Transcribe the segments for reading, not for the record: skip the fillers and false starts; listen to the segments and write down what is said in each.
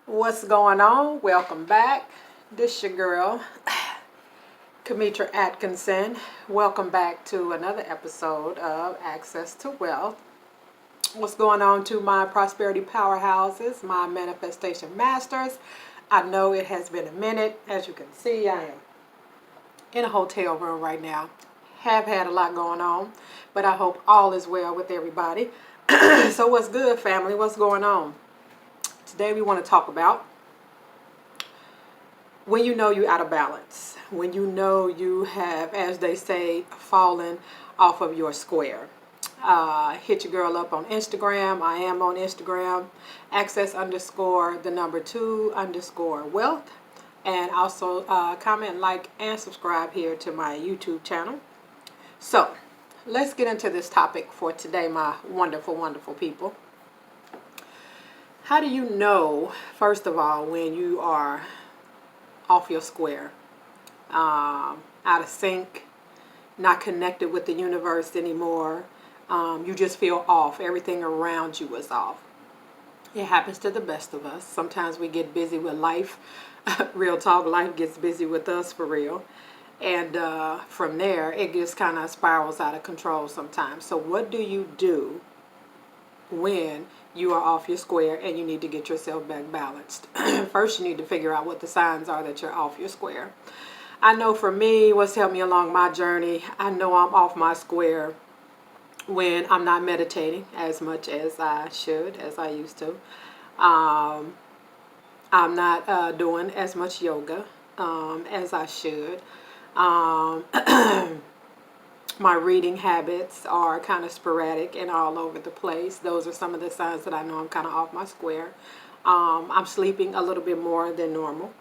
What's going on? Welcome back. This your girl, Kamitra Atkinson. Welcome back to another episode of Access to Wealth. What's going on to my prosperity powerhouses, my manifestation masters? I know it has been a minute. As you can see, I am in a hotel room right now. Have had a lot going on, but I hope all is well with everybody. So what's good, family? What's going on? Today we want to talk about when you know you're out of balance, when you know you have, as they say, fallen off of your square. Hit your girl up on Instagram. I am on Instagram, access_2_wealth. And also comment, like, and subscribe here to my YouTube channel. So let's get into this topic for today, my wonderful, wonderful people. How do you know, first of all, when you are off your square, out of sync, not connected with the universe anymore? You just feel off. Everything around you is off. It happens to the best of us. Sometimes we get busy with life. Real talk, life gets busy with us for real. And from there, it just kind of spirals out of control sometimes. So what do you do when you are off your square and you need to get yourself back balanced? First, you need to figure out what the signs are that you're off your square. I know for me, what's helped me along my journey, I know I'm off my square when I'm not meditating as much as I should, as I used to. I'm not doing as much yoga as I should. My reading habits are kind of sporadic and all over the place. Those are some of the signs that I know I'm kind of off my square. I'm sleeping a little bit more than normal.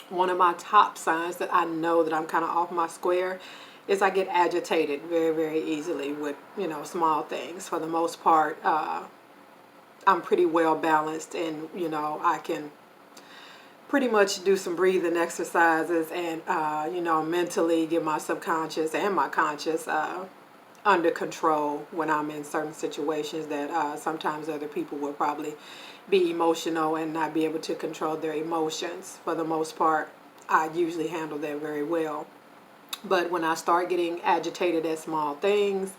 One of my top signs that I know that I'm kind of off my square is I get agitated very, very easily with, small things. For the most part, I'm pretty well balanced, and, I can pretty much do some breathing exercises and, mentally get my subconscious and my conscious under control when I'm in certain situations that sometimes other people will probably be emotional and not be able to control their emotions. For the most part, I usually handle that very well. But when I start getting agitated at small things,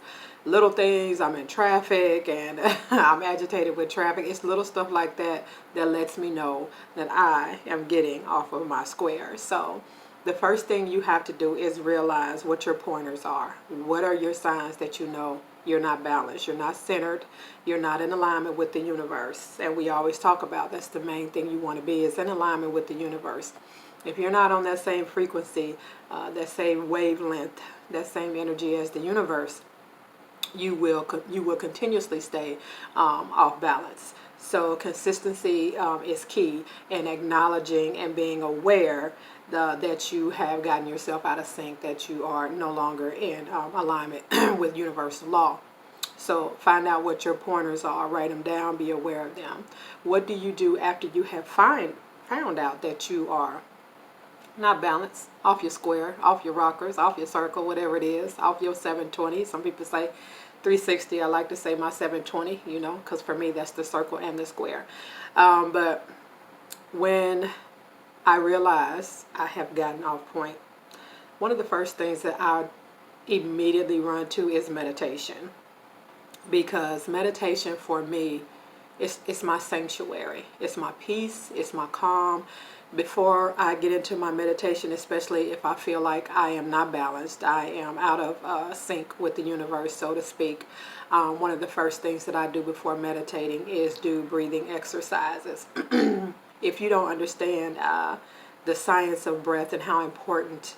little things, I'm in traffic and I'm agitated with traffic, it's little stuff like that that lets me know that I am getting off of my square. So the first thing you have to do is realize what your pointers are. What are your signs that you know you're not balanced, you're not centered, you're not in alignment with the universe? And we always talk about that's the main thing you want to be, is in alignment with the universe. If you're not on that same frequency, that same wavelength, that same energy as the universe, you will continuously stay off balance. So consistency is key in acknowledging and being aware that you have gotten yourself out of sync, that you are no longer in alignment with universal law. So find out what your pointers are, write them down, be aware of them. What do you do after you have found out that you are not balanced, off your square, off your rockers, off your circle, whatever it is, off your 720? Some people say 360. I like to say my 720, because for me that's the circle and the square. But when I realize I have gotten off point, one of the first things that I immediately run to is meditation. Because meditation for me, it's my sanctuary. It's my peace. It's my calm. Before I get into my meditation, especially if I feel like I am not balanced, I am out of sync with the universe, so to speak, one of the first things that I do before meditating is do breathing exercises. If you don't understand the science of breath and how important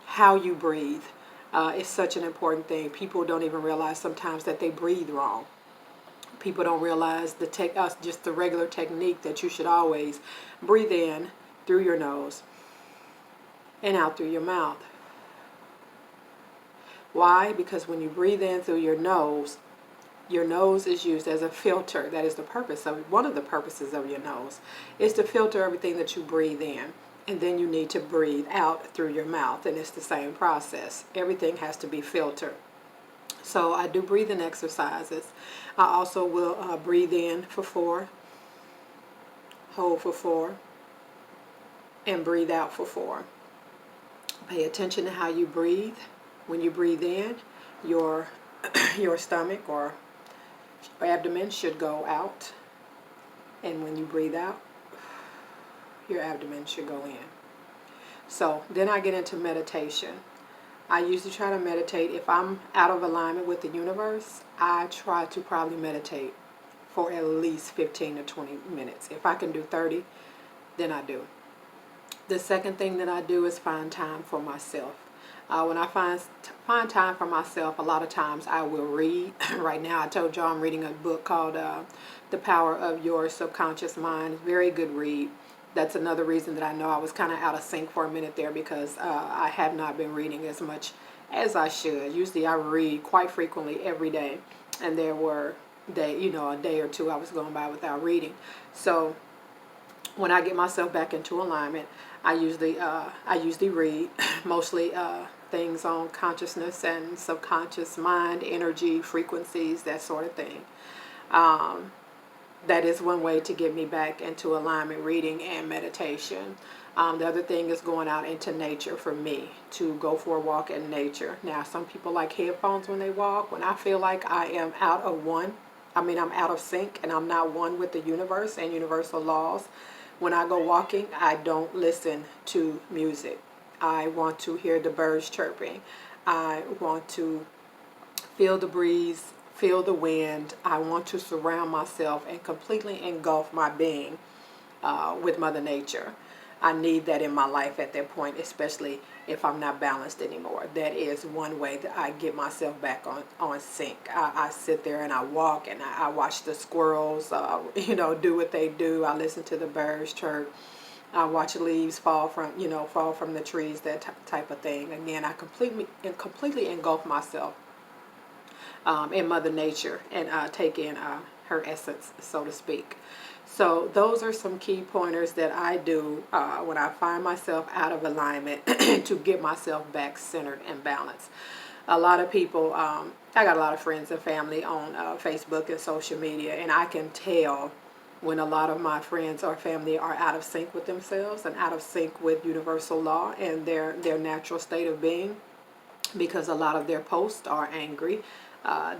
how you breathe is such an important thing. People don't even realize sometimes that they breathe wrong. People don't realize just the regular technique that you should always breathe in through your nose and out through your mouth. Why? Because when you breathe in through your nose is used as a filter. That is one of the purposes of your nose, is to filter everything that you breathe in. And then you need to breathe out through your mouth, and it's the same process. Everything has to be filtered. So I do breathing exercises. I also will breathe in for 4, hold for 4, and breathe out for 4. Pay attention to how you breathe. When you breathe in, your your stomach or abdomen should go out, and when you breathe out, your abdomen should go in. So then I get into meditation. I usually try to meditate. If I'm out of alignment with the universe, I try to probably meditate for at least 15 to 20 minutes. If I can do 30, then I do. The second thing that I do is find time for myself. When I find time for myself, a lot of times I will read. Right now, I told y'all I'm reading a book called The Power of Your Subconscious Mind. Very good read. That's another reason that I know I was kind of out of sync for a minute there, because I have not been reading as much as I should. Usually I read quite frequently every day, and there were a day or two I was going by without reading. So when I get myself back into alignment, I usually read mostly things on consciousness and subconscious mind, energy, frequencies, that sort of thing. That is one way to get me back into alignment, reading and meditation. The other thing is going out into nature for me, to go for a walk in nature. Now, some people like headphones when they walk. When I feel like I am I'm out of sync and I'm not one with the universe and universal laws, when I go walking, I don't listen to music. I want to hear the birds chirping. I want to feel the breeze, feel the wind. I want to surround myself and completely engulf my being with Mother Nature. I need that in my life at that point, especially if I'm not balanced anymore. That is one way that I get myself back on sync. I sit there and I walk and I watch the squirrels, do what they do. I listen to the birds chirp. I watch leaves fall from the trees, that type of thing. Again, I completely engulf myself in Mother Nature and take in her essence, so to speak. So those are some key pointers that I do when I find myself out of alignment to get myself back centered and balanced. A lot of people, I got a lot of friends and family on Facebook and social media, and I can tell when a lot of my friends or family are out of sync with themselves and out of sync with universal law and their natural state of being, because a lot of their posts are angry,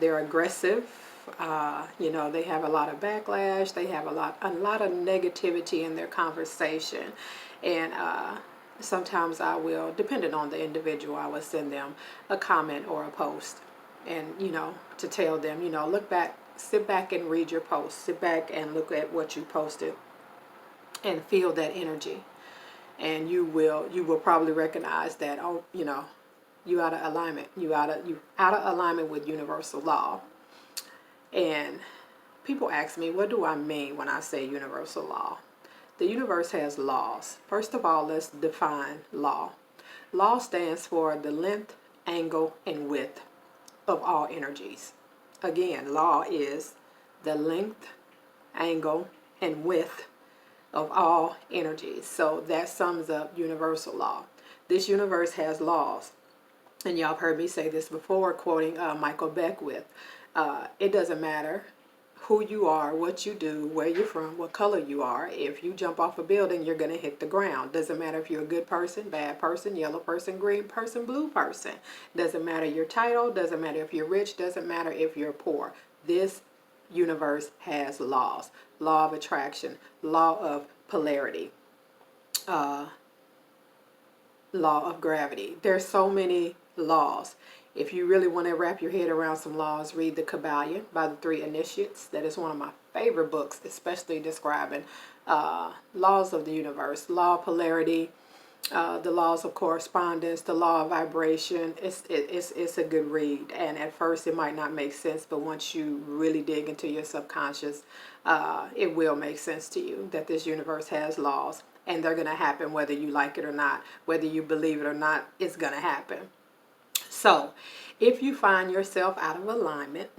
they're aggressive. They have a lot of backlash. They have a lot of negativity in their conversation, and sometimes I will, depending on the individual, I will send them a comment or a post, and to tell them, look back, sit back and read your post, sit back and look at what you posted, and feel that energy, and you will probably recognize that, you out of alignment, you out of alignment with universal law. And people ask me, what do I mean when I say universal law? The universe has laws. First of all, let's define law. Law stands for the length, angle, and width of all energies. Again, law is the length, angle, and width of all energies. So that sums up universal law. This universe has laws. And y'all have heard me say this before, quoting Michael Beckwith. It doesn't matter who you are, what you do, where you're from, what color you are. If you jump off a building, you're going to hit the ground. Doesn't matter if you're a good person, bad person, yellow person, green person, blue person. Doesn't matter your title. Doesn't matter if you're rich. Doesn't matter if you're poor. This universe has laws. Law of attraction, law of polarity, law of gravity. There's so many laws. If you really want to wrap your head around some laws, read The Kabbalion by the Three Initiates. That is one of my favorite books, especially describing laws of the universe, law of polarity, the laws of correspondence, the law of vibration. It's a good read. And at first it might not make sense, but once you really dig into your subconscious, it will make sense to you that this universe has laws. And they're going to happen whether you like it or not. Whether you believe it or not, it's going to happen. So, if you find yourself out of alignment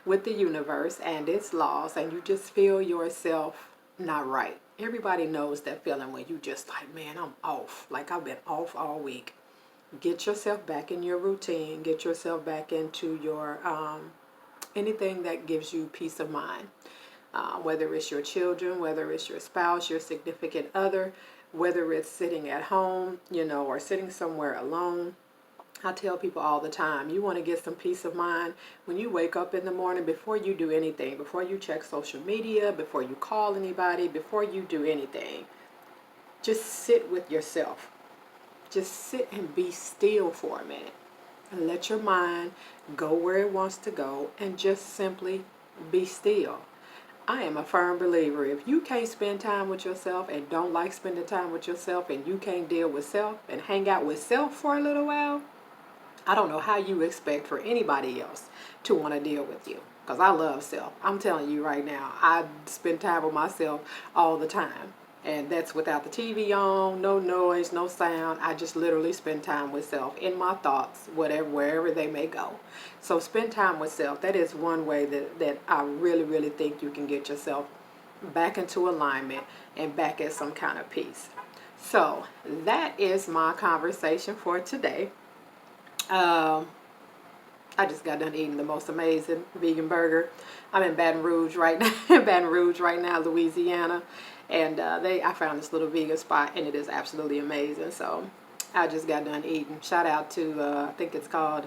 with the universe and its laws, and you just feel yourself not right. Everybody knows that feeling when you just like, man, I'm off. Like I've been off all week. Get yourself back in your routine. Get yourself back into your anything that gives you peace of mind. whether it's your children, whether it's your spouse, your significant other, whether it's sitting at home, or sitting somewhere alone. I tell people all the time, you want to get some peace of mind when you wake up in the morning. Before you do anything, before you check social media, before you call anybody, before you do anything, just sit with yourself. Just sit and be still for a minute and let your mind go where it wants to go and just simply be still. I am a firm believer, if you can't spend time with yourself and don't like spending time with yourself, and you can't deal with self and hang out with self for a little while, I don't know how you expect for anybody else to want to deal with you. Because I love self. I'm telling you right now, I spend time with myself all the time. And that's without the TV on, no noise, no sound. I just literally spend time with self in my thoughts, wherever they may go. So spend time with self. That is one way that I really, really think you can get yourself back into alignment and back at some kind of peace. So that is my conversation for today. I just got done eating the most amazing vegan burger. I'm in Baton Rouge right now, Louisiana, and I found this little vegan spot, and it is absolutely amazing. So I just got done eating. Shout out to I think it's called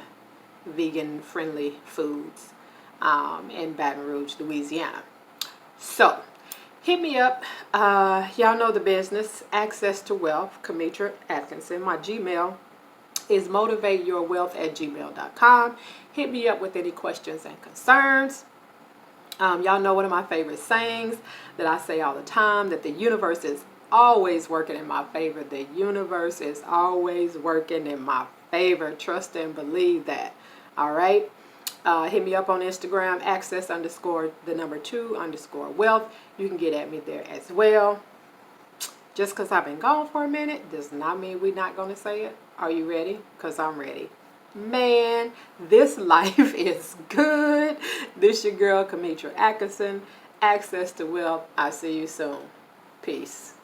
Vegan Friendly Foods in Baton Rouge, Louisiana. So hit me up. Y'all know the business. Access to Wealth, Kamitra Atkinson. My Gmail is motivateyourwealth@gmail.com. Hit me up with any questions and concerns. Y'all know one of my favorite sayings that I say all the time, that the universe is always working in my favor. The universe is always working in my favor. Trust and believe that. All right. Hit me up on Instagram, access_2_wealth. You can get at me there as well. Just because I've been gone for a minute does not mean we're not going to say it. Are you ready? Because I'm ready. Man, this life is good. This your girl, Kamitra Atkinson. Access to Wealth. I'll see you soon. Peace.